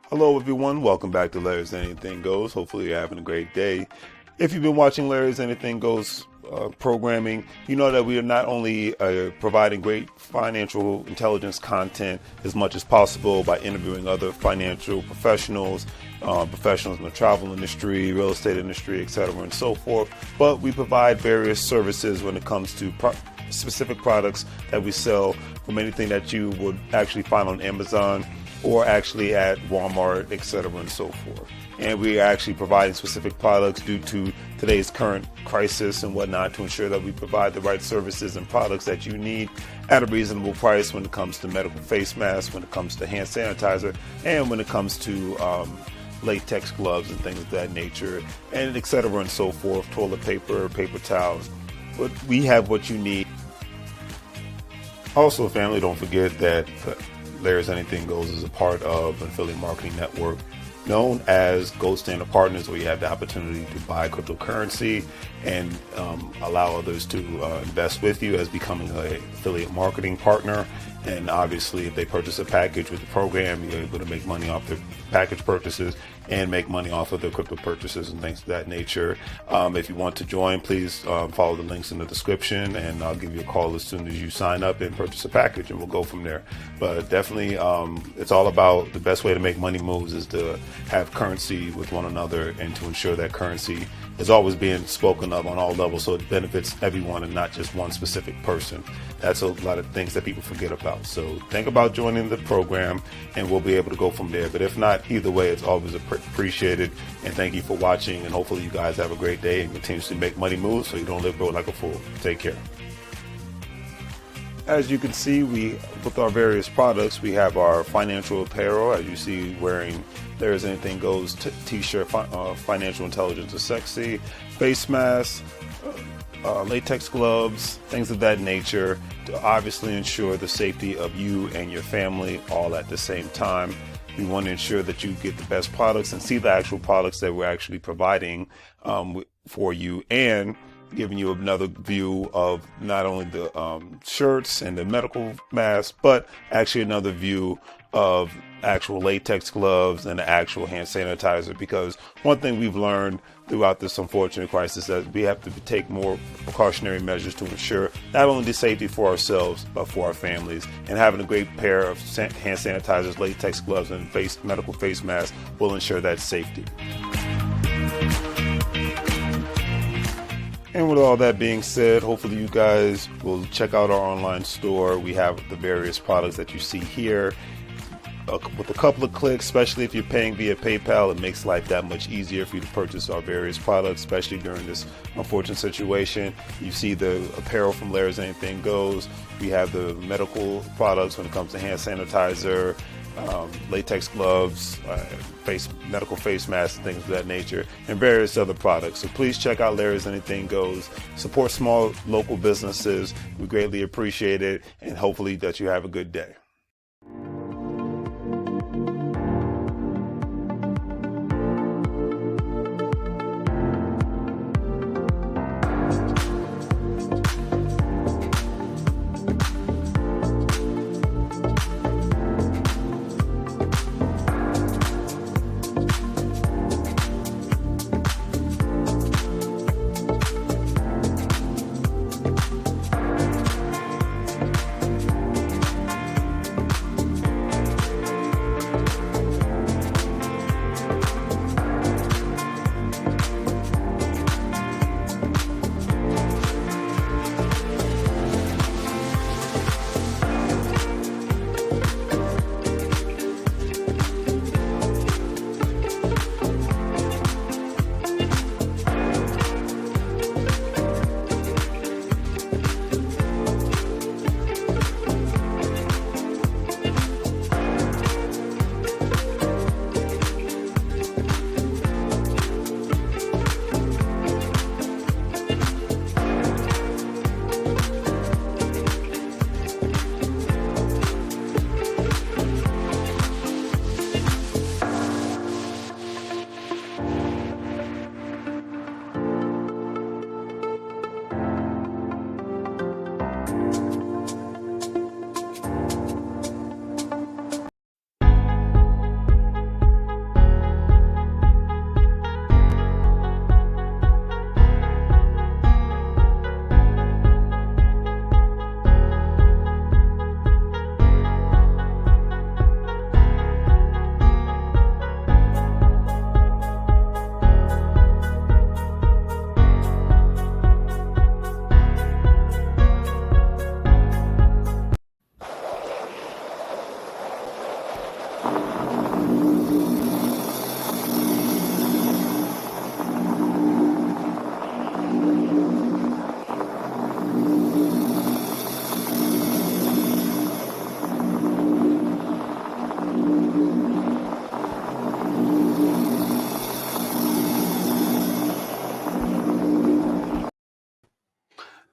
Hello everyone, welcome back to Larry's Anything Goes. Hopefully you're having a great day. If you've been watching Larry's Anything Goes programming, you know that we are not only providing great financial intelligence content as much as possible by interviewing other financial professionals, professionals in the travel industry, real estate industry, etc. and so forth, but we provide various services when it comes to specific products that we sell, from anything that you would actually find on Amazon or actually at Walmart, etc. and so forth. And we are actually providing specific products due to today's current crisis and whatnot to ensure that we provide the right services and products that you need at a reasonable price when it comes to medical face masks, when it comes to hand sanitizer, and when it comes to latex gloves and things of that nature, and etc. and so forth, toilet paper, paper towels. But we have what you need. Also, family, don't forget that Larry's Anything Goes is a part of an affiliate marketing network known as Gold Standard Partners, where you have the opportunity to buy cryptocurrency and allow others to invest with you as becoming an affiliate marketing partner. And obviously, if they purchase a package with the program, you're able to make money off their package purchases and make money off of their crypto purchases and things of that nature. If you want to join, please follow the links in the description, and I'll give you a call as soon as you sign up and purchase a package, and we'll go from there. But definitely, it's all about the best way to make money moves is to have currency with one another and to ensure that currency is always being spoken of on all levels so it benefits everyone and not just one specific person. That's a lot of things that people forget about. So think about joining the program and we'll be able to go from there. But if not, either way, it's always appreciated. And thank you for watching. And hopefully you guys have a great day and continuously make money moves so you don't live broke like a fool. Take care. As you can see, with our various products, we have our financial apparel, as you see, wearing There's Anything Goes t-shirt, financial intelligence is sexy, face masks, latex gloves, things of that nature, to obviously ensure the safety of you and your family all at the same time. We want to ensure that you get the best products and see the actual products that we're actually providing for you, and giving you another view of not only the shirts and the medical masks, but actually another view of actual latex gloves and the actual hand sanitizer. Because one thing we've learned throughout this unfortunate crisis is that we have to take more precautionary measures to ensure not only the safety for ourselves, but for our families. And having a great pair of hand sanitizers, latex gloves, and medical face masks will ensure that safety. And with all that being said, hopefully you guys will check out our online store. We have the various products that you see here. With a couple of clicks, especially if you're paying via PayPal, it makes life that much easier for you to purchase our various products, especially during this unfortunate situation. You see the apparel from Larry's Anything Goes. We have the medical products when it comes to hand sanitizer, latex gloves, medical face masks, things of that nature, and various other products. So please check out Larry's Anything Goes. Support small local businesses. We greatly appreciate it, and hopefully that you have a good day.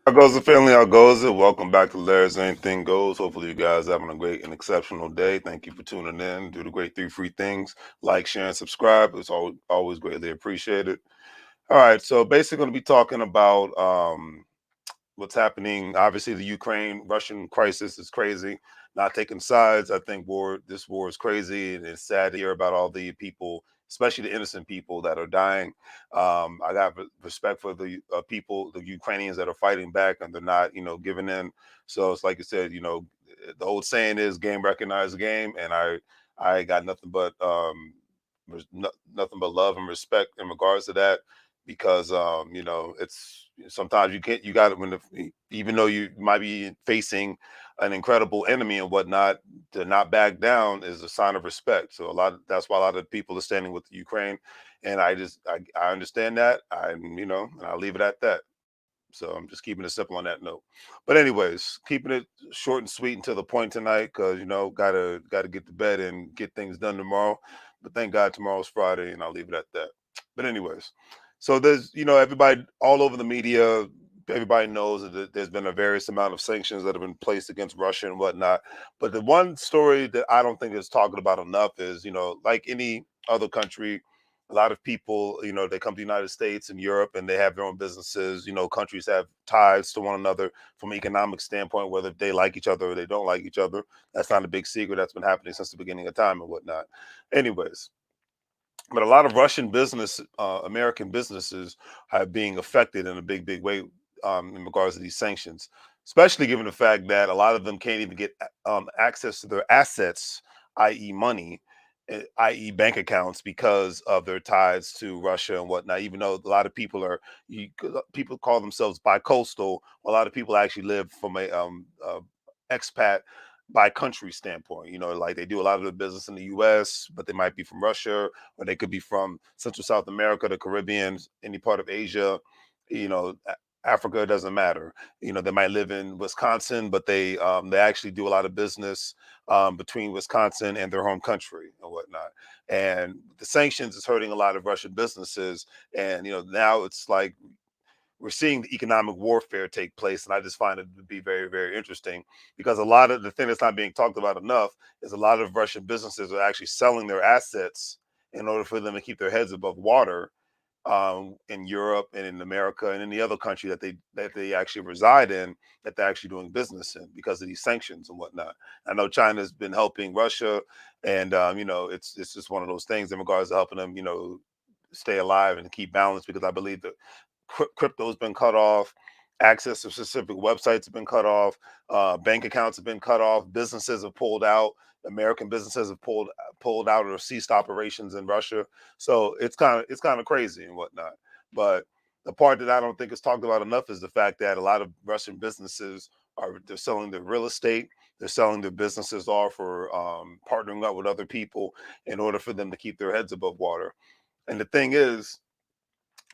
How goes the family? How goes it? Welcome back to Larry's Anything Goes. Hopefully, you guys having a great and exceptional day. Thank you for tuning in. Do the great three free things: like, share, and subscribe. It's always greatly appreciated. All right, so basically, going to be talking about what's happening. Obviously, the Ukraine-Russian crisis is crazy. Not taking sides. I think this war is crazy, and it's sad to hear about all the people, especially the innocent people that are dying. I got respect for the people, the Ukrainians that are fighting back, and they're not, giving in. So it's like you said, the old saying is "game recognizes game," and I got nothing but nothing but love and respect in regards to that because it's sometimes you got it even though you might be facing an incredible enemy and whatnot, to not back down is a sign of respect. So that's why a lot of people are standing with Ukraine, and I understand that. And I'll leave it at that. So I'm just keeping it simple on that note. But anyways, keeping it short and sweet and to the point tonight, because gotta get to bed and get things done tomorrow. But thank God tomorrow's Friday, and I'll leave it at that. But anyways, so there's everybody all over the media. Everybody knows that there's been a various amount of sanctions that have been placed against Russia and whatnot. But the one story that I don't think is talked about enough is, like any other country, a lot of people, they come to the United States and Europe and they have their own businesses. Countries have ties to one another from an economic standpoint, whether they like each other or they don't like each other. That's not a big secret. That's been happening since the beginning of time and whatnot. Anyways, but a lot of Russian American businesses are being affected in a big way in regards to these sanctions, especially given the fact that a lot of them can't even get access to their assets, i.e., money, i.e., bank accounts, because of their ties to Russia and whatnot. Even though a lot of people people call themselves bi-coastal, a lot of people actually live from a expat by country standpoint. Like they do a lot of the business in the U.S., but they might be from Russia, or they could be from Central South America, the Caribbean, any part of Asia, Africa. It doesn't matter. They might live in Wisconsin, but they actually do a lot of business between Wisconsin and their home country and whatnot. And the sanctions is hurting a lot of Russian businesses. And now it's like we're seeing the economic warfare take place, and I just find it to be very, very interesting because a lot of the thing that's not being talked about enough is a lot of Russian businesses are actually selling their assets in order for them to keep their heads above water in Europe and in America and in the other country that they actually reside in, that they're actually doing business in because of these sanctions and whatnot. I know China's been helping Russia, and it's just one of those things in regards to helping them, stay alive and keep balance because I believe that crypto's been cut off, access to specific websites have been cut off, bank accounts have been cut off, businesses have pulled out. American businesses have pulled out or ceased operations in Russia. So it's kind of crazy and whatnot. But the part that I don't think is talked about enough is the fact that a lot of Russian businesses they're selling their real estate, they're selling their businesses off, or partnering up with other people in order for them to keep their heads above water. And the thing is,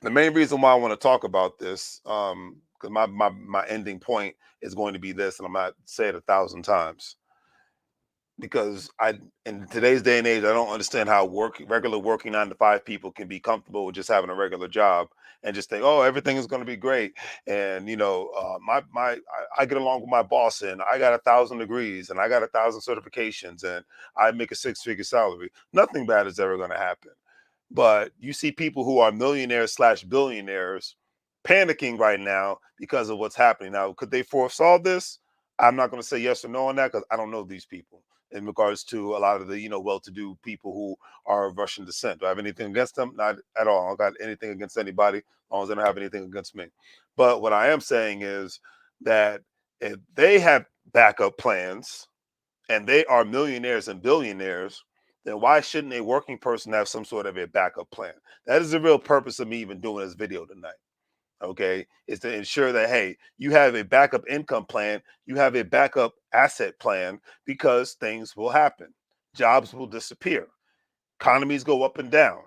the main reason why I want to talk about this, because my ending point is going to be this, and I'm not say it 1,000 times, because in today's day and age, I don't understand how regular working 9 to 5 people can be comfortable with just having a regular job and just think, oh, everything is going to be great, and I get along with my boss, and I got 1,000 degrees, and I got 1,000 certifications, and I make a 6-figure salary. Nothing bad is ever going to happen. But you see people who are millionaires slash billionaires panicking right now because of what's happening. Now, could they foresaw this? I'm not going to say yes or no on that because I don't know these people in regards to a lot of the, well-to-do people who are of Russian descent. Do I have anything against them? Not at all. I don't got anything against anybody as long as they don't have anything against me. But what I am saying is that if they have backup plans and they are millionaires and billionaires, then why shouldn't a working person have some sort of a backup plan? That is the real purpose of me even doing this video tonight. Okay, is to ensure that, hey, you have a backup income plan, you have a backup asset plan, because things will happen. jobs will disappear. Economies go up and down.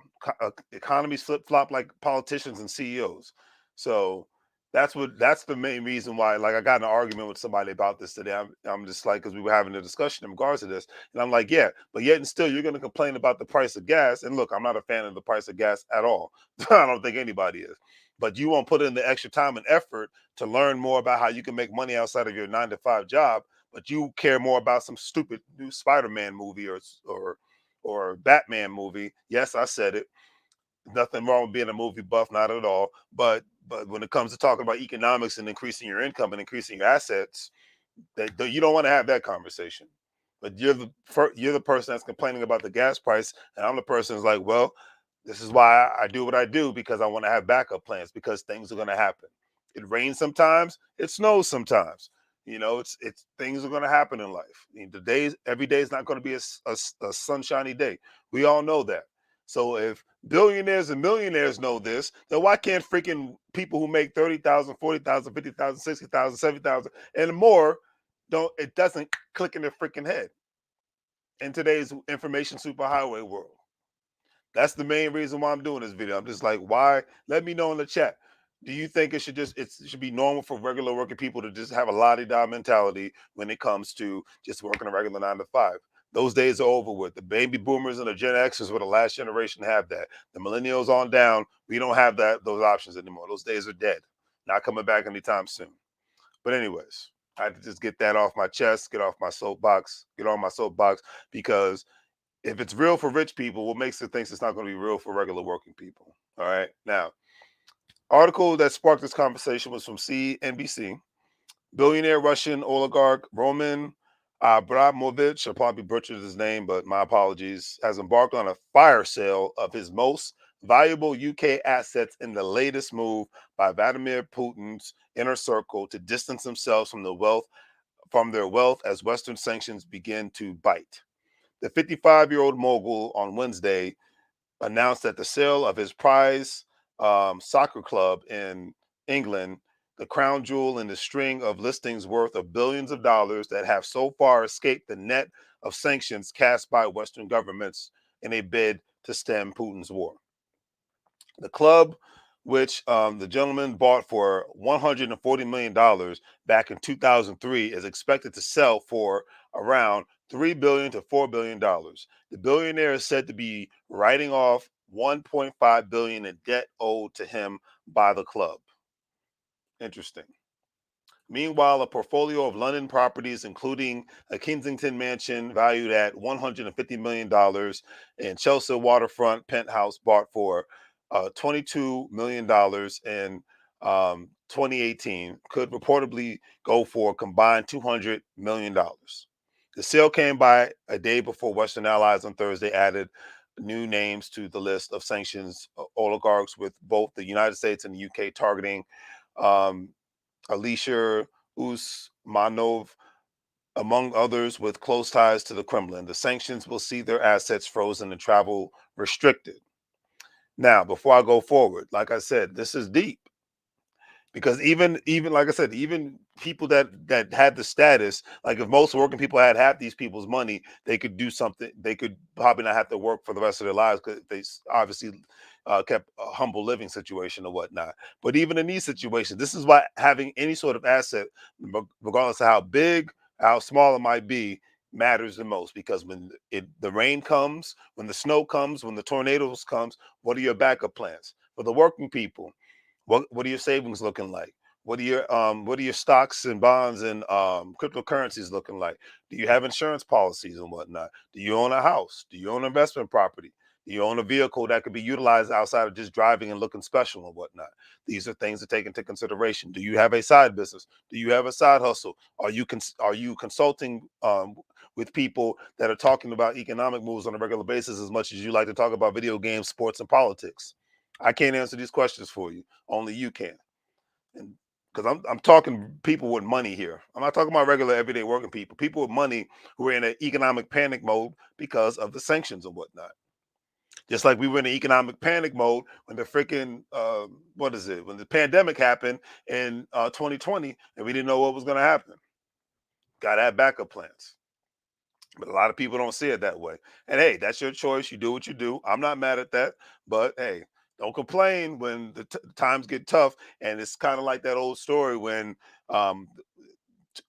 Economies flip flop like politicians and CEOs. So that's the main reason why. Like, I got in an argument with somebody about this today. I'm just like, because we were having a discussion in regards to this, and I'm like, yeah, but yet and still you're going to complain about the price of gas. And look, I'm not a fan of the price of gas at all. I don't think anybody is. But you won't put in the extra time and effort to learn more about how you can make money outside of your 9 to 5 job. But you care more about some stupid new Spider-Man movie or Batman movie. Yes, I said it. Nothing wrong with being a movie buff, not at all. But when it comes to talking about economics and increasing your income and increasing your assets, that you don't want to have that conversation. But you're the person that's complaining about the gas price, and I'm the person that's like, well, this is why I do what I do, because I want to have backup plans, because things are going to happen. It rains sometimes, it snows sometimes. It's things are going to happen in life. Every day is not going to be a sunshiny day. We all know that. So if billionaires and millionaires know this, then why can't freaking people who make 30,000, 40,000, 50,000, 60,000, 70,000 and more don't it doesn't click in their freaking head in today's information superhighway world? That's the main reason why I'm doing this video. I'm just like, why? Let me know in the chat. Do you think it should be normal for regular working people to just have a la-di-da mentality when it comes to just working a regular 9 to 5? Those days are over with. The baby boomers and the Gen Xers were the last generation to have that. The millennials on down, we don't have those options anymore. Those days are dead. Not coming back anytime soon. But anyways, I had to just get that off my chest, get on my soapbox, because if it's real for rich people, what makes it think it's not going to be real for regular working people? All right. Now, article that sparked this conversation was from CNBC. Billionaire Russian oligarch Roman Abramovich, I probably butchered his name, but my apologies, has embarked on a fire sale of his most valuable UK assets in the latest move by Vladimir Putin's inner circle to distance themselves from their wealth as Western sanctions begin to bite. The 55-year-old mogul on Wednesday announced that the sale of his prize soccer club in England, the crown jewel in the string of listings worth of billions of dollars that have so far escaped the net of sanctions cast by Western governments in a bid to stem Putin's war. The club, which the gentleman bought for $140 million back in 2003, is expected to sell for around $3 billion to $4 billion. The billionaire is said to be writing off $1.5 billion in debt owed to him by the club. Interesting. Meanwhile, a portfolio of London properties, including a Kensington mansion valued at $150 million and Chelsea waterfront penthouse bought for $22 million in 2018, could reportedly go for a combined $200 million. The sale came by a day before Western allies on Thursday added new names to the list of sanctions oligarchs, with both the United States and the UK targeting um, Alisher Usmanov, among others with close ties to the Kremlin. The sanctions will see their assets frozen and travel restricted. Now, before I go forward, like I said, this is deep, because even like I said, even people that had the status, like if most working people had half these people's money, they could do something. They could probably not have to work for the rest of their lives, because they obviously kept a humble living situation or whatnot. But even in these situations, this is why having any sort of asset, regardless of how big, how small it might be, matters the most. Because when the rain comes, when the snow comes, when the tornadoes comes, what are your backup plans for the working people? What are your savings looking like? What are your stocks and bonds and cryptocurrencies looking like? Do you have insurance policies and whatnot? Do you own a house? Do you own investment property? Do you own a vehicle that could be utilized outside of just driving and looking special and whatnot? These are things to take into consideration. Do you have a side business? Do you have a side hustle? Are you consulting with people that are talking about economic moves on a regular basis as much as you like to talk about video games, sports, and politics? I can't answer these questions for you. Only you can. And because I'm talking people with money here. I'm not talking about regular everyday working people. People with money who are in an economic panic mode because of the sanctions and whatnot. Just like we were in an economic panic mode when the freaking when the pandemic happened in 2020, and we didn't know what was going to happen. Got to have backup plans. But a lot of people don't see it that way. And hey, that's your choice. You do what you do. I'm not mad at that. But hey, don't complain when the times get tough. And it's kind of like that old story when um,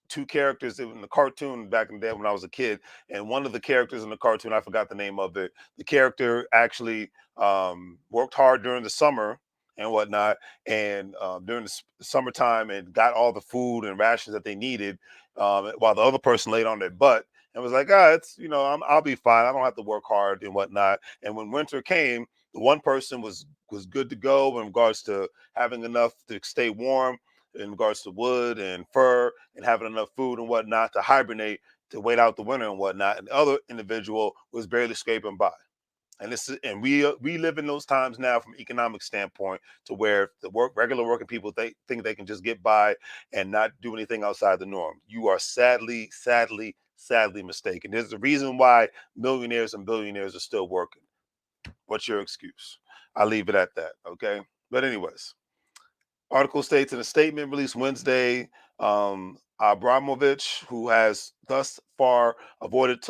two characters in the cartoon back in the day when I was a kid, and one of the characters in the cartoon, I forgot the name of it. The character actually worked hard during the summer and whatnot, and during the summertime, and got all the food and rations that they needed, while the other person laid on their butt and was like, "Ah, it's I'll be fine. I don't have to work hard and whatnot." And when winter came, the one person was good to go in regards to having enough to stay warm, in regards to wood and fur, and having enough food and whatnot to hibernate, to wait out the winter and whatnot. And the other individual was barely scraping by. And we live in those times now from an economic standpoint, to where the regular working people, they think they can just get by and not do anything outside the norm. You are sadly mistaken. There's a reason why millionaires and billionaires are still working. What's your excuse? I leave it at that. Okay. But anyways, article states in a statement released Wednesday, Abramovich, who has thus far avoided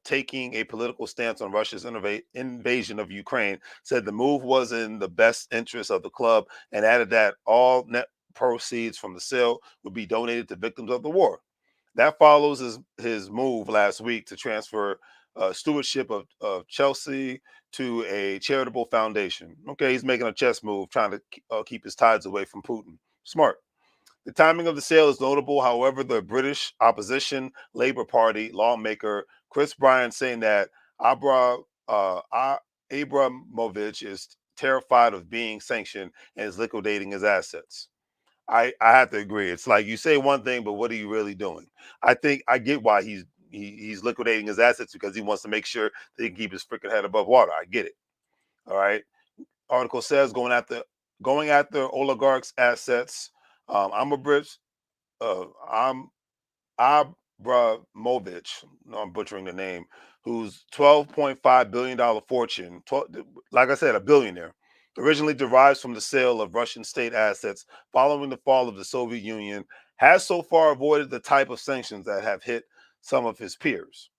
taking a political stance on Russia's invasion of Ukraine, said the move was in the best interest of the club, and added that all net proceeds from the sale would be donated to victims of the war. That follows his move last week to transfer stewardship of Chelsea to a charitable foundation. Okay, he's making a chess move, trying to keep his tides away from Putin. Smart. The timing of the sale is notable. However, the British opposition Labour Party lawmaker Chris Bryan saying that Abramovich is terrified of being sanctioned and is liquidating his assets. I have to agree. It's like you say one thing, but what are you really doing? I think I get why he's liquidating his assets, because he wants to make sure that he can keep his freaking head above water. I get it. All right. Article says going after oligarchs' assets. I'm a Brit. I'm Abramovich, no, I'm butchering the name, whose $12.5 billion fortune, like I said, a billionaire, originally derives from the sale of Russian state assets following the fall of the Soviet Union, has so far avoided the type of sanctions that have hit some of his peers.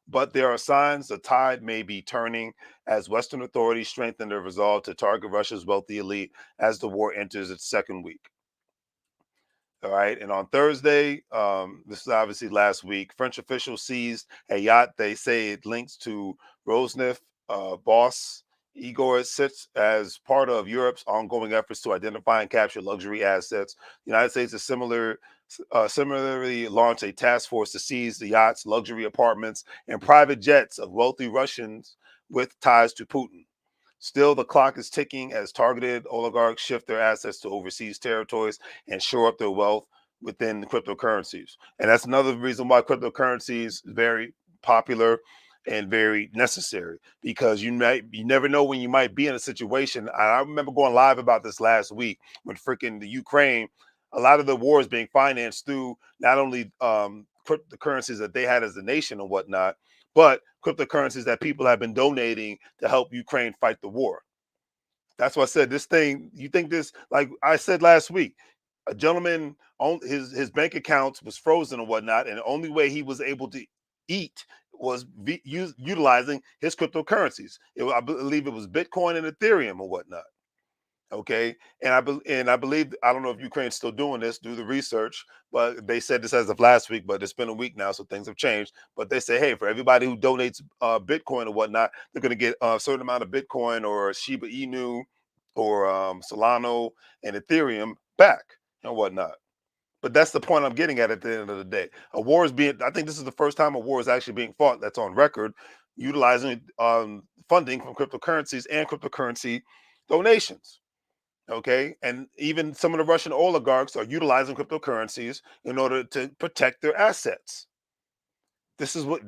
But there are signs the tide may be turning as Western authorities strengthen their resolve to target Russia's wealthy elite as the war enters its second week. All right. And on Thursday, this is obviously last week, French officials seized a yacht they say it links to Rosneft boss Igor sits as part of Europe's ongoing efforts to identify and capture luxury assets. The United States has similarly launched a task force to seize the yachts, luxury apartments, and private jets of wealthy Russians with ties to Putin. Still, the clock is ticking as targeted oligarchs shift their assets to overseas territories and shore up their wealth within cryptocurrencies. And that's another reason why cryptocurrencies is very popular and very necessary, because you never know when you might be in a situation. I remember going live about this last week when freaking the Ukraine, a lot of the war is being financed through not only cryptocurrencies that they had as a nation and whatnot, but cryptocurrencies that people have been donating to help Ukraine fight the war. That's why I said this thing. You think this, like I said last week, a gentleman on his bank accounts was frozen and whatnot, and the only way he was able to eat was utilizing his cryptocurrencies. I believe it was Bitcoin and Ethereum or whatnot. Okay, and I believe, I don't know if Ukraine's still doing this. Do the research, but they said this as of last week. But it's been a week now, so things have changed. But they say, hey, for everybody who donates Bitcoin or whatnot, they're going to get a certain amount of Bitcoin or Shiba Inu or Solano and Ethereum back and whatnot. But that's the point I'm getting at the end of the day. A war is being. I think this is the first time a war is actually being fought that's on record, utilizing funding from cryptocurrencies and cryptocurrency donations. Okay, and even some of the Russian oligarchs are utilizing cryptocurrencies in order to protect their assets. This is why,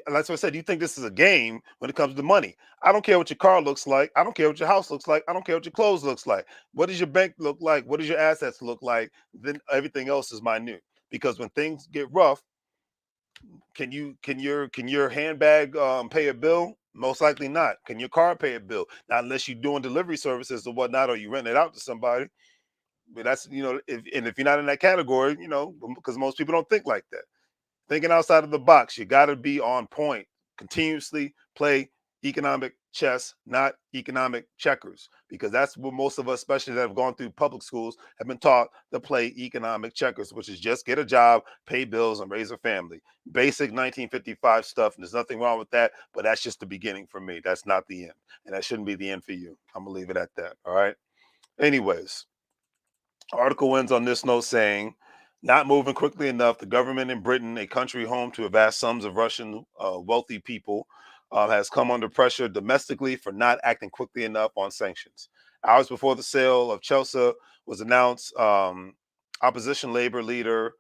that's what I said. You think this is a game when it comes to money? I don't care what your car looks like. I don't care what your house looks like. I don't care what your clothes looks like. What does your bank look like? What does your assets look like? Then everything else is minute. Because when things get rough, can your handbag pay a bill? Most likely not. Can your car pay a bill? Not unless you're doing delivery services or whatnot, or you rent it out to somebody. But that's, if you're not in that category, because most people don't think like that. thinking outside of the box. You got to be on point. Continuously play economic chess, not economic checkers, because that's what most of us, especially that have gone through public schools, have been taught to play economic checkers, which is just get a job, pay bills, and raise a family. Basic 1955 stuff. And there's nothing wrong with that, but that's just the beginning for me. That's not the end. And that shouldn't be the end for you. I'm going to leave it at that. All right. Anyways, article ends on this note saying, not moving quickly enough, the government in Britain, a country home to vast sums of Russian wealthy people, has come under pressure domestically for not acting quickly enough on sanctions. Hours before the sale of Chelsea was announced, opposition Labour leader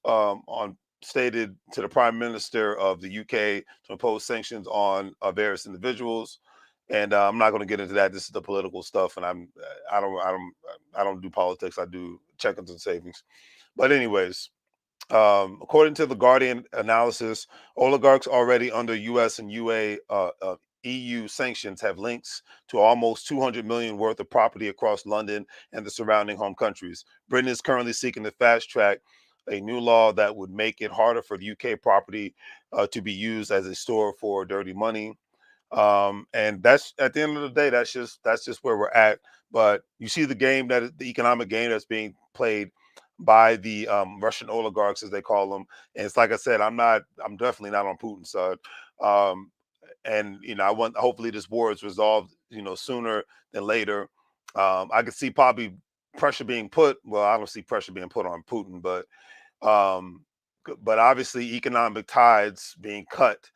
on stated to the Prime Minister of the UK to impose sanctions on various individuals. And I'm not going to get into that. This is the political stuff, and I don't do politics. I do check-ins and savings. But anyways, according to the Guardian analysis, oligarchs already under U.S. and EU sanctions have links to almost 200 million worth of property across London and the surrounding home countries. Britain is currently seeking to fast track a new law that would make it harder for the UK property to be used as a store for dirty money. And that's at the end of the day, that's just where we're at. But you see the game that the economic game that's being played by the Russian oligarchs, as they call them. And it's like I said, I'm definitely not on Putin's side. Um, and I want hopefully this war is resolved, sooner than later. I could see probably pressure being put. Well, I don't see pressure being put on Putin, um, but obviously economic tides being cut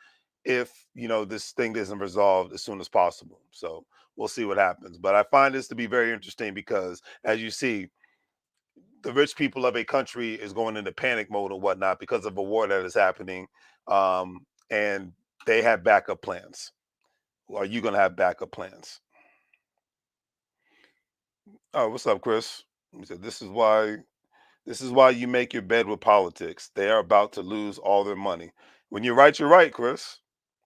if this thing isn't resolved as soon as possible. So we'll see what happens. But I find this to be very interesting because, as you see, the rich people of a country is going into panic mode or whatnot because of a war that is happening, and they have backup plans. Are you going to have backup plans? Oh, what's up, Chris? He said, This is why you make your bed with politics. They are about to lose all their money. When you're right, you're right, Chris.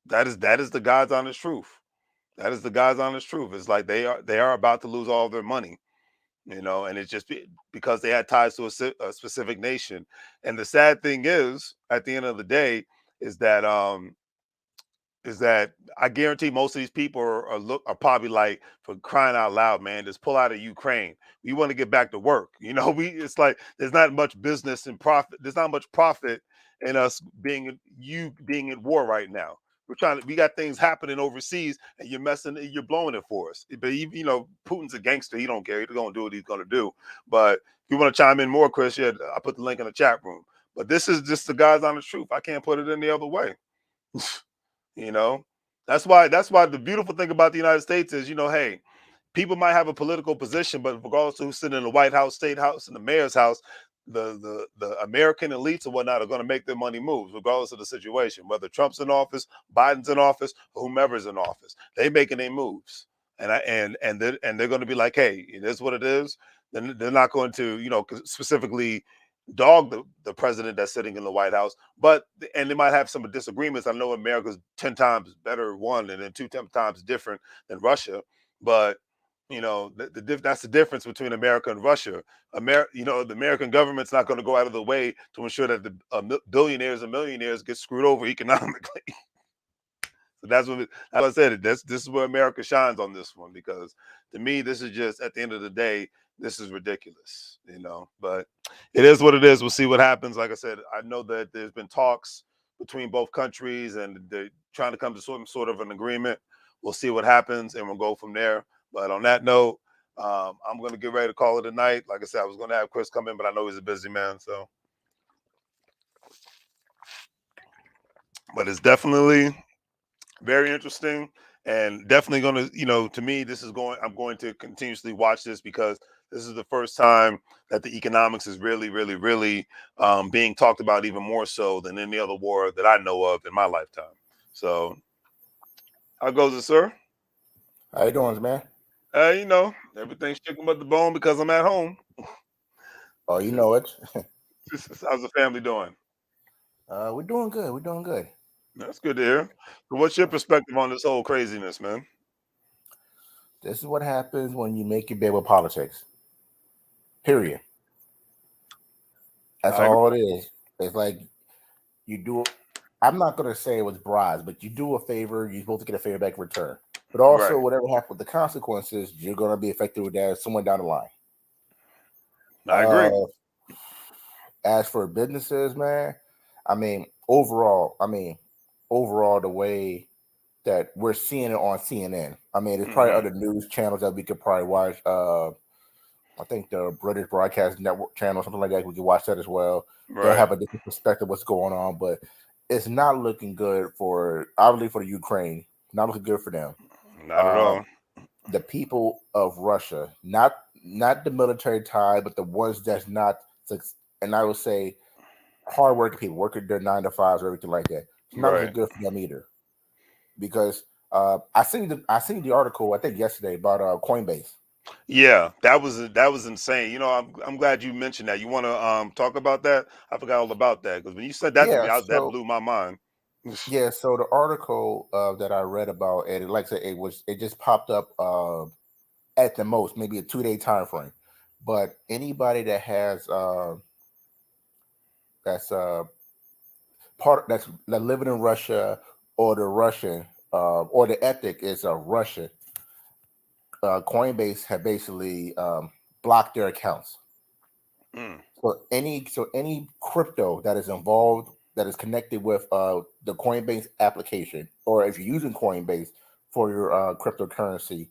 That is the God's honest truth. That is the God's honest truth. It's like they are about to lose all their money, and it's just because they had ties to a specific nation. And the sad thing is, at the end of the day, is that is that I guarantee most of these people are probably like, for crying out loud, man, just pull out of Ukraine. We want to get back to work. It's like there's not much business and profit. There's not much profit in us being in war right now. We got things happening overseas, and you're blowing it for us. But Putin's a gangster. He don't care. He's gonna do what he's gonna do. But if you want to chime in more, Chris, yeah, I put the link in the chat room. But this is just the God's honest truth. I can't put it any other way. You know, that's why the beautiful thing about the United States is, hey, people might have a political position, but regardless of who's sitting in the White House, State House, and the mayor's house, the American elites and whatnot are going to make their money moves, regardless of the situation. Whether Trump's in office, Biden's in office, or whomever's in office, they making their moves, and they're going to be like, hey, it is what it is. Then they're not going to, specifically dog the president that's sitting in the White House, and they might have some disagreements. I know America's 10 times better one, and then 10 times different than Russia, but that's the difference between America and Russia. The American government's not going to go out of the way to ensure that the billionaires and millionaires get screwed over economically. So that's what I said. This is where America shines on this one, because to me, this is just, at the end of the day, this is ridiculous, But it is what it is. We'll see what happens. Like I said, I know that there's been talks between both countries, and they're trying to come to some sort of an agreement. We'll see what happens, and we'll go from there. But on that note, I'm going to get ready to call it a night. Like I said, I was going to have Chris come in, but I know he's a busy man. So, but it's definitely very interesting, and definitely going to, to me, I'm going to continuously watch this, because this is the first time that the economics is really, really, really being talked about, even more so than any other war that I know of in my lifetime. So, how goes it, sir? How you doing, man? Everything's chicken but the bone, because I'm at home. Oh, you know it. How's the family doing? We're doing good. We're doing good. That's good to hear. So what's your perspective on this whole craziness, man? This is what happens when you make your bed with politics. Period. That's I agree. all it is. It's like you do. I'm not going to say it was bribes, but you do a favor, you're supposed to get a favor back in return. But also, Right. whatever happens with the consequences, you're going to be affected with that somewhere down the line. I agree. As for businesses, man, overall, the way that we're seeing it on CNN. There's probably other news channels that we could probably watch. I think the British Broadcast Network channel, something like that. We can watch that as well. Right. They'll have a different perspective of what's going on, but it's not looking good obviously for the Ukraine. Not looking good for them. Not at all. The people of Russia, not the military tie, but the ones that's not, and I would say hardworking people, working their 9 to 5s or everything like that. It's not looking good for them either. Because I seen the article I think yesterday about Coinbase. Yeah, that was insane. I'm glad you mentioned that. You want to talk about that? I forgot all about that because when you said that to me, that blew my mind. Yeah, so the article that I read about it, like I said, it just popped up at the most maybe a 2-day time frame. But anybody that has that's that's living in Russia or the Russian or the ethnic is a Russian, Coinbase have basically blocked their accounts. So any crypto that is involved, that is connected with the Coinbase application, or if you're using Coinbase for your cryptocurrency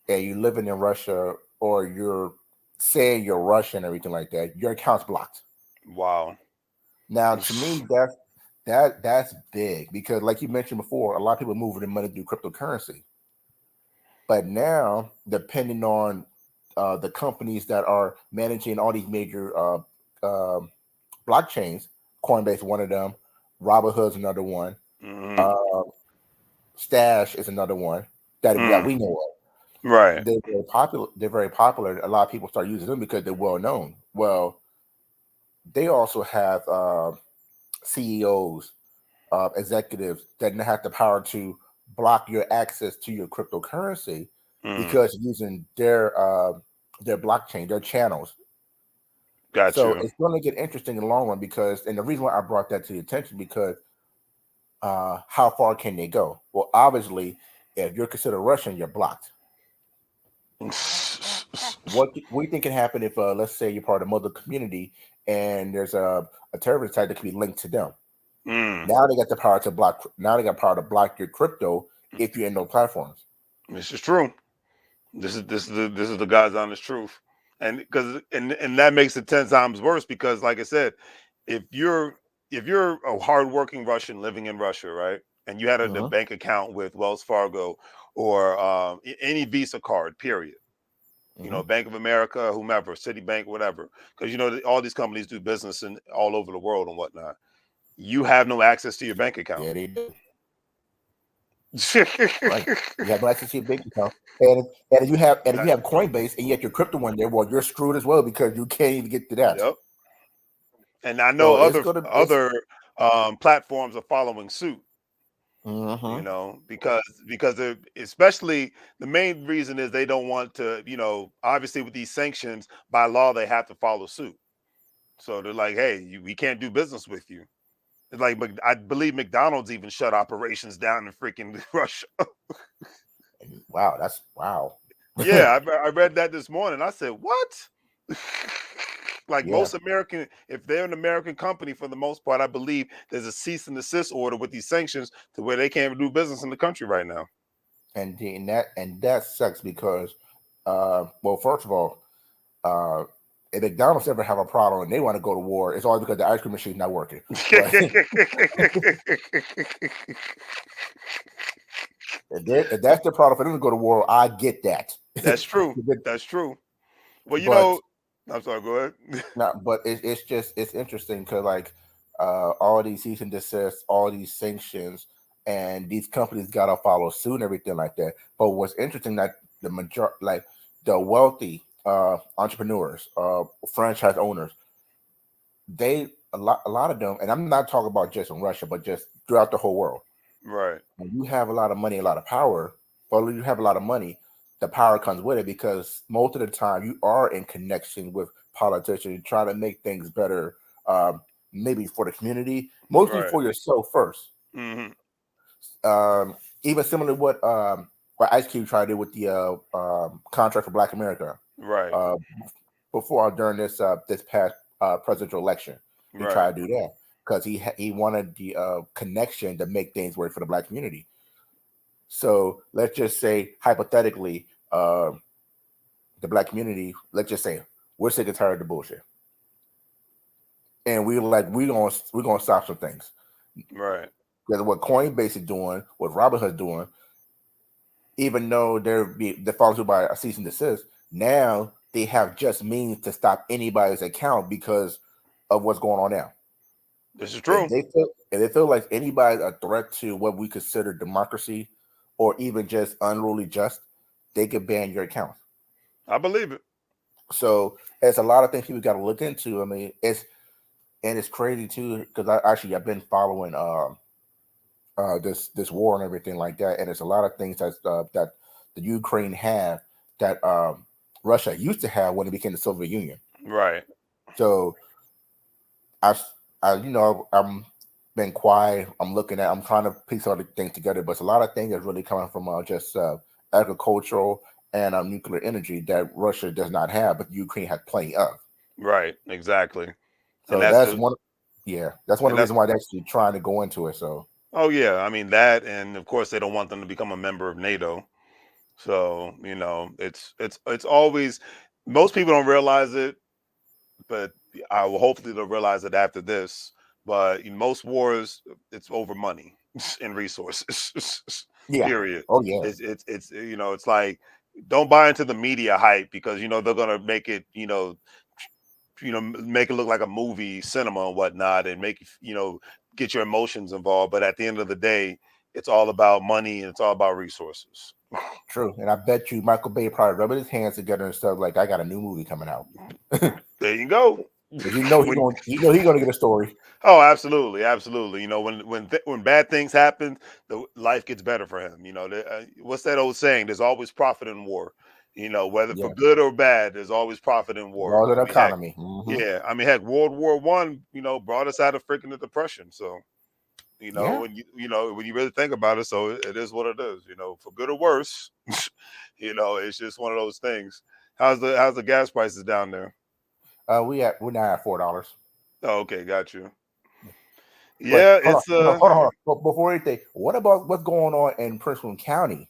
and you're living in Russia or you're saying you're Russian, everything like that, your account's blocked. Wow. Now, to me, that's big because, like you mentioned before, a lot of people moving their money through cryptocurrency. But now, depending on the companies that are managing all these major blockchains, Coinbase one of them, Robinhood's another one, Stash is another one that we know of. Right. They're very popular. They're very popular. A lot of people start using them because they're well known. Well, they also have CEOs, executives that have the power to block your access to your cryptocurrency because using their blockchain, their channels. Got So you. it's going to get interesting in the long run because, and the reason why I brought that to your attention because how far can they go? Well, obviously, if you're considered Russian, you're blocked. What do you think can happen if, let's say, you're part of the Muslim community and there's a terrorist site that can be linked to them? Now they got the power to block. Now they got power to block your crypto if you're in those platforms. This is true. This is the God's honest truth, and that makes it 10 times worse because, like I said, if you're a hardworking Russian living in Russia, right, and you had a bank account with Wells Fargo or any Visa card, period, Bank of America, whomever, Citibank, whatever, because all these companies do business in all over the world and whatnot. You have no access to your bank account. Yeah, they do. Right. You have no access to your bank account, and if you have Coinbase and you have your crypto one there, well, you're screwed as well because you can't even get to that. Yep. And I know So other platforms are following suit. Mm-hmm. Because especially the main reason is they don't want to, obviously with these sanctions by law they have to follow suit. So they're like, hey, we can't do business with you. It's like, I believe McDonald's even shut operations down in freaking Russia. Wow. Yeah, I read that this morning. I said, what? Like Yeah. most American, if they're an American company, for the most part, I believe there's a cease and desist order with these sanctions to where they can't do business in the country right now. And that sucks because, well, first of all, if McDonald's ever have a problem and they want to go to war, it's always because the ice cream machine's not working. But if that's the problem for them to go to war, I get that. That's true. That's true. Well, I'm sorry. Go ahead. No, but it's interesting because like all these cease and desist, all these sanctions, and these companies gotta follow suit and everything like that. But what's interesting that the wealthy entrepreneurs, franchise owners, a lot of them, and I'm not talking about just in Russia, but just throughout the whole world. Right. When you have a lot of money, a lot of power, or you have a lot of money, the power comes with it because most of the time you are in connection with politicians trying to make things better maybe for the community, mostly Right. for yourself first. Hmm. Even similar to what Ice Cube tried to do with the contract for Black America Right. uh, before during this past presidential election. He Right. tried to do that because he wanted the connection to make things work for the Black community. So let's just say hypothetically, the Black community, let's just say we're sick and tired of the bullshit, and we're gonna stop some things. Right. Because what Coinbase is doing, what Robinhood doing, even though they're followed through by a cease and desist, now they have just means to stop anybody's account because of what's going on now. This is If true. they feel like anybody's a threat to what we consider democracy or even just unruly just, they could ban your account. I believe it. So it's a lot of things people got to look into. I mean, it's crazy too because I've been following this war and everything like that, and it's a lot of things that the Ukraine have that Russia used to have when it became the Soviet Union. Right. So I've I'm been quiet. I'm trying to piece all the things together, but it's a lot of things that's really coming from just agricultural and nuclear energy that Russia does not have, but Ukraine has plenty of. Right. Exactly. And So that's that's the one. Yeah, that's one and of the that's reasons why they're actually trying to go into it. So oh yeah. I mean that, and of course they don't want them to become a member of NATO. So it's always, most people don't realize it, but I will hopefully they'll realize it after this. But in most wars, it's over money and resources. yeah, Period. oh yeah, It's it's like, don't buy into the media hype, because they're gonna make it make it look like a movie, cinema and whatnot, and make get your emotions involved. But at the end of the day, it's all about money and it's all about resources. true. And I bet you Michael Bay probably rubbing his hands together and stuff like I got a new movie coming out. There you go. Because you know he gonna get a story. Oh, absolutely, absolutely. When bad things happen, the life gets better for him. What's that old saying? There's always profit in war. Whether for Yeah, good or bad, there's always profit in war. laws of the I mean, heck, economy. yeah. I mean, heck, World War I, brought us out of freaking the Depression. So, Yeah. when you really think about it, so it is what it is. For good or worse, it's just one of those things. How's the gas prices down there? We're now at $4. Oh, okay, got you. But Yeah, hold on, it's hold on, hold on, hold on. But before anything, what about what's going on in Prince William County?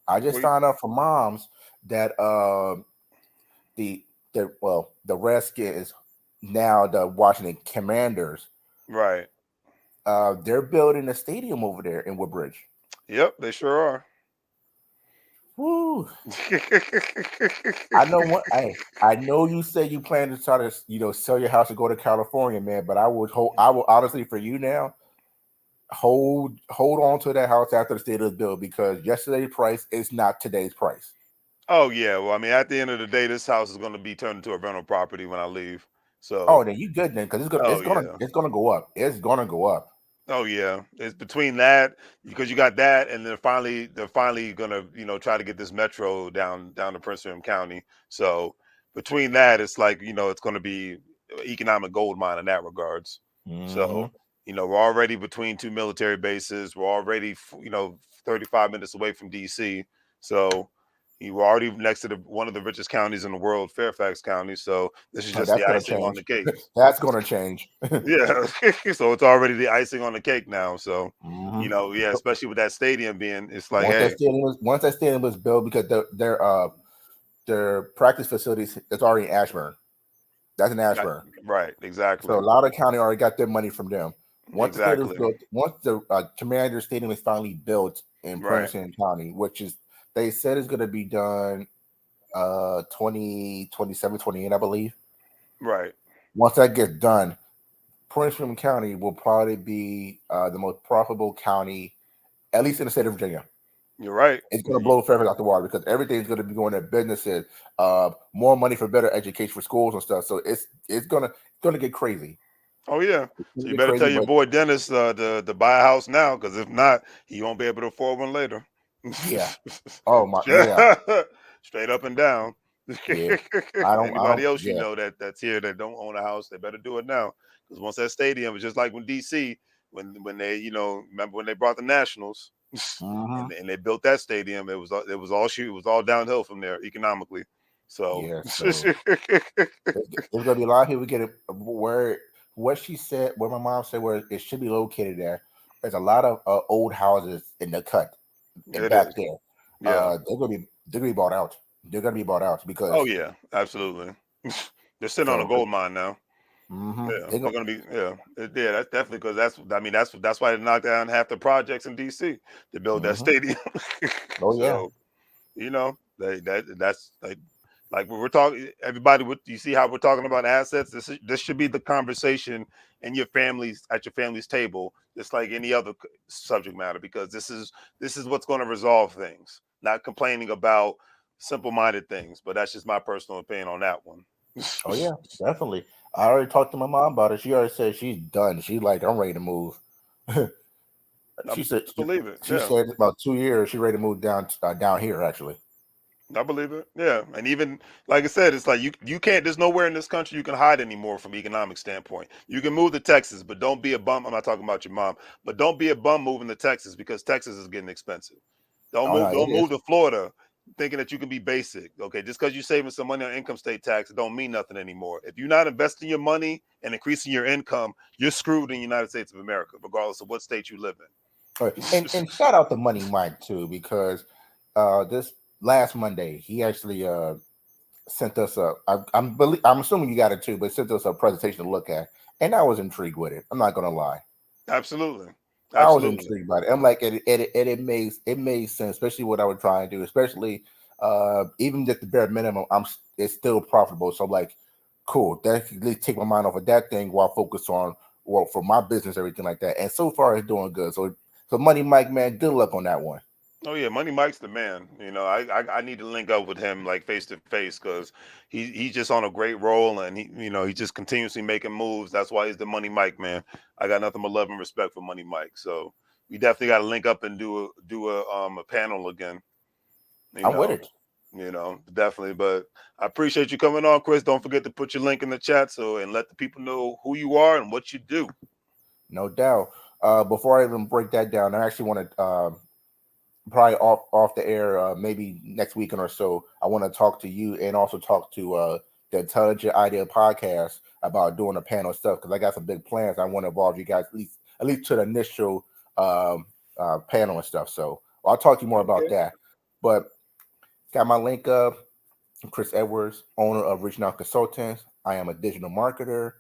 I just we- found out from moms that the the Redskins, now the Washington Commanders, right. they're building a stadium over there in Woodbridge. Yep, they sure are. Woo! I know what I know you say you plan to try to sell your house and go to California, man. But I will honestly for you now hold on to that house after the stadium is built because yesterday's price is not today's price. Oh yeah, well, I mean, at the end of the day, this house is going to be turned into a rental property when I leave. Oh, So, then you good then because it's gonna it's oh gonna yeah, it's gonna go up. It's gonna go up. oh yeah, it's between that, because you got that, and then they're finally gonna try to get this metro down to Prince William County. So between that, it's like it's going to be economic gold mine in that regards. Hmm. So we're already between two military bases. We're already 35 minutes away from DC. So you were already next to one of the richest counties in the world, Fairfax County. So this is Oh, just that's the gonna icing on change. the cake. That's gonna change. Yeah. So it's already the icing on the cake now. So, Hmm. yeah, especially with that stadium being, it's like, Once that hey, stadium was once that stadium was built because their practice facilities is already in Ashburn. That's in got, Ashburn. right, So exactly. Loudoun County already got their money from them. Once the stadium was Exactly. built, once the Commander Stadium is finally built in Right. Prince William County, which is they said is going to be done 2027, 28, I believe. Right. Once that gets done, Prince William County will probably be the most profitable county, at least in the state of Virginia. You're right. It's going to blow Fairfax out the water because everything's going to be going to businesses, more money for better education for schools and stuff. So it's gonna get crazy. Oh yeah. It's So gonna you get better crazy, tell your but boy Dennis to buy a house now, because if not, he won't be able to afford one later. yeah. Oh my, yeah. Straight up and down. Yeah. I don't. I Anybody don't. else you Yeah. know that's here that don't own a house, they better do it now. Because once that stadium, it's just like when DC, when they, remember when they brought the Nationals, Hmm. and they built that stadium, it was all shoot, it was all downhill from there economically. So Yeah. So there's gonna be a lot of people get it where what she said, where my mom said where it should be located at. There's a lot of old houses in the cut and it back is. there. Yeah. They're gonna be bought out. They're gonna be bought out Oh because yeah, absolutely. They're sitting on a so gold mine now. Yeah, they're they're gonna. gonna be. Yeah, yeah. That's definitely because that's. I mean, that's why they knocked down half the projects in DC to build that Hmm. stadium. Oh yeah. So that's like when we're talking. Everybody, you see how we're talking about assets. This should be the conversation in your families at your family's table, just like any other subject matter, because this is what's going to resolve things. Not complaining about simple-minded things, but that's just my personal opinion on that one. Oh yeah. Definitely. I already talked to my mom about it. She already said she's done. She's like, I'm ready to move. I she said. believe it. She Yeah. said about 2 years. She's ready to move down here. Actually. I believe it. Yeah, and even like I said, it's like you can't. There's nowhere in this country you can hide anymore from economic standpoint. You can move to Texas, but don't be a bum. I'm not talking about your mom, but don't be a bum moving to Texas because Texas is getting expensive. Don't Oh no, move. it Don't is. move to Florida thinking that you can be basic. Okay, just because you're saving some money on income state tax, it don't mean nothing anymore. If you're not investing your money and increasing your income, you're screwed in the United States of America, regardless of what state you live All right. in. And shout out to Money Mike too, because this last Monday he actually sent us I'm assuming you got it too, but sent us a presentation to look at, and I was intrigued with it. I'm not gonna lie. Absolutely, I was absolutely. intrigued by it. I'm like, it made sense, especially what I was trying to do, especially even at the bare minimum, it's still profitable. So like, cool. That can at least take my mind off of that thing while focus on well for my business, everything like that. And so far, it's doing good. So Money Mike, man, good luck on that one. Oh yeah, Money Mike's the man. I need to link up with him like face to face because he's just on a great roll and he's just continuously making moves. That's why he's the Money Mike man. I got nothing but love and respect for Money Mike. So we definitely got to link up and do a panel again. You I'm with know, it, definitely. But I appreciate you coming on, Chris. Don't forget to put your link in the chat and let the people know who you are and what you do. no doubt. Before I even break that down, I actually want to probably off the air maybe next weekend or so. I want to talk to you and also talk to the Intelligent Idea podcast about doing a panel stuff because I got some big plans. I want to involve you guys at least to the initial panel and stuff. So I'll talk to you more about Okay. that. But got my link up. I'm Chris Edwards, owner of Reaching Out Consultants. I am a digital marketer.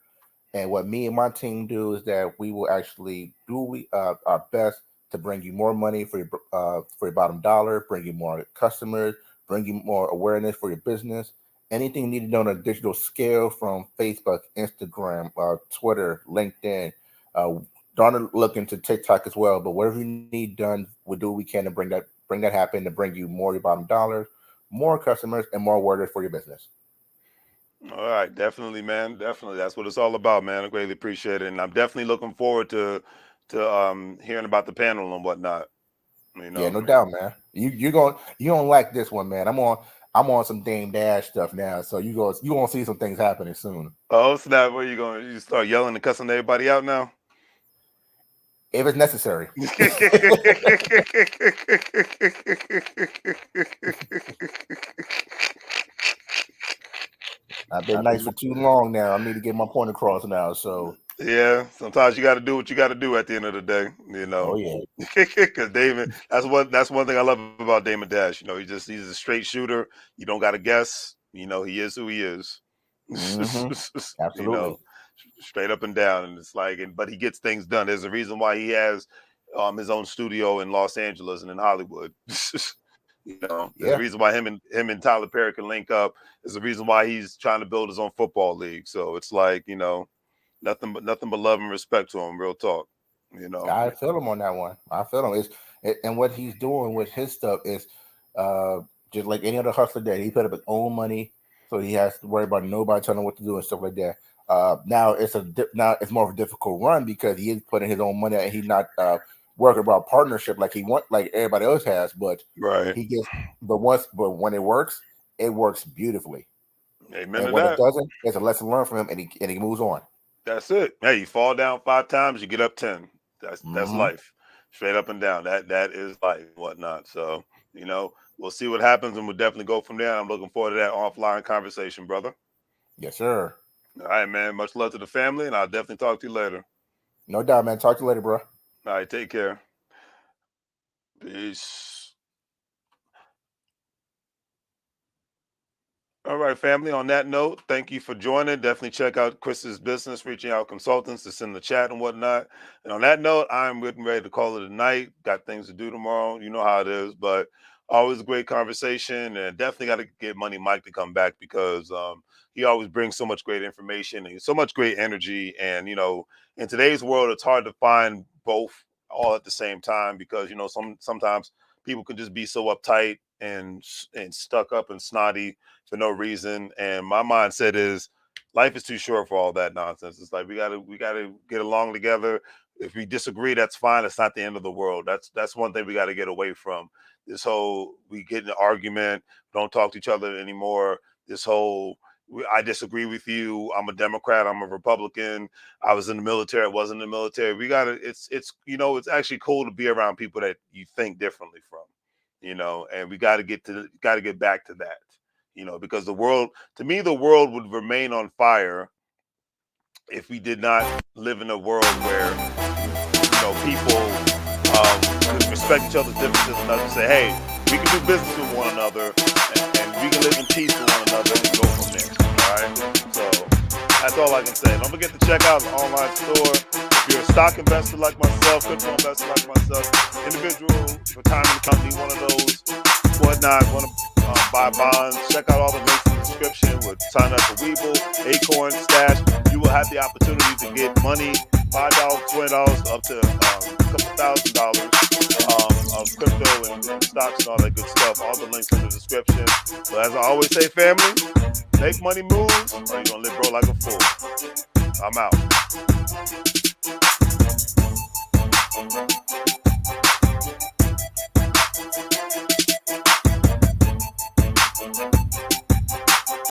And what me and my team do is that we will actually do our best to bring you more money for your bottom dollar, bring you more customers, bring you more awareness for your business. Anything needed on a digital scale from Facebook, Instagram, Twitter, LinkedIn. Uh, Darn look into TikTok as well. But whatever you need done, we'll do what we can to bring that happen to bring you more of your bottom dollars, more customers, and more awareness for your business. All right, definitely, man. Definitely, that's what it's all about, man. I greatly appreciate it, and I'm definitely looking forward to hearing about the panel and whatnot. You Yeah, know. no doubt, man. You don't like this one, man. I'm on some Dame Dash stuff now, so you gonna see some things happening soon. Oh snap! Where you going? You start yelling and cussing everybody out now? If it's necessary. I've been I nice mean, for too long now. I need to get my point across now. So yeah. Sometimes you got to do what you got to do at the end of the day. oh yeah. Because Damon, that's one thing I love about Damon Dash. He's a straight shooter. You don't got to guess. He is who he is. Mm-hmm. you know, Absolutely. straight up and down. And it's like, but he gets things done. There's a reason why he has his own studio in Los Angeles and in Hollywood. There's a Yeah. reason why him and Tyler Perry can link up. There's a reason why he's trying to build his own football league. So it's like, nothing but love and respect to him. Real talk. You know. I feel him on that one. I feel him. And what he's doing with his stuff is uh, just like any other hustler that he put up his own money, so he has to worry about nobody telling him what to do and stuff like that. Now it's more of a difficult run because he is putting his own money out and he's not working about partnership like he want like everybody else has. But Right. he gets but when it works, it works beautifully. Amen And to when it that. doesn't, it's a lesson learned from him, and he moves on. That's it. Hey, you fall down 5 times, you get up 10. That's Hmm. life, straight up and down. That is life, and whatnot. So we'll see what happens, and we'll definitely go from there. I'm looking forward to that offline conversation, brother. Yes, sir. All right, man. Much love to the family, and I'll definitely talk to you later. No doubt, man. Talk to you later, bro. All right, take care. Peace. All right, family. On that note, thank you for joining. Definitely check out Chris's business, reaching out consultants to send the chat and whatnot. And on that note, I'm getting ready to call it a night. Got things to do tomorrow. You know how it is, but always a great conversation. And definitely got to get Money Mike to come back because he always brings so much great information and so much great energy. And in today's world, it's hard to find both all at the same time because sometimes people can just be so uptight and stuck up and snotty for no reason. And my mindset is life is too short for all that nonsense. It's like we gotta get along together. If we disagree, that's fine. It's not the end of the world. That's one thing we got to get away from. This whole we get in an argument, don't talk to each other anymore. This whole I disagree with you. I'm a Democrat. I'm a Republican. I was in the military. I wasn't in the military. We gotta. It's actually cool to be around people that you think differently from. And we got to get back to that. Because to me, the world would remain on fire if we did not live in a world where people could respect each other's differences enough to say, hey, we can do business with one another and we can live in peace with one another and go from there. All right. So that's all I can say. Don't forget to check out the online store. If you're a stock investor like myself, crypto investor like myself, individual, retirement company, one of those, whatnot, want to buy bonds, check out all the links in the description. Sign up for WEBULL, Acorn, Stash. You will have the opportunity to get money, $5, $20, up to a couple $1,000 of crypto and stocks and all that good stuff. All the links in the description. So as I always say, family, make money moves or you're going to live bro like a fool. I'm out.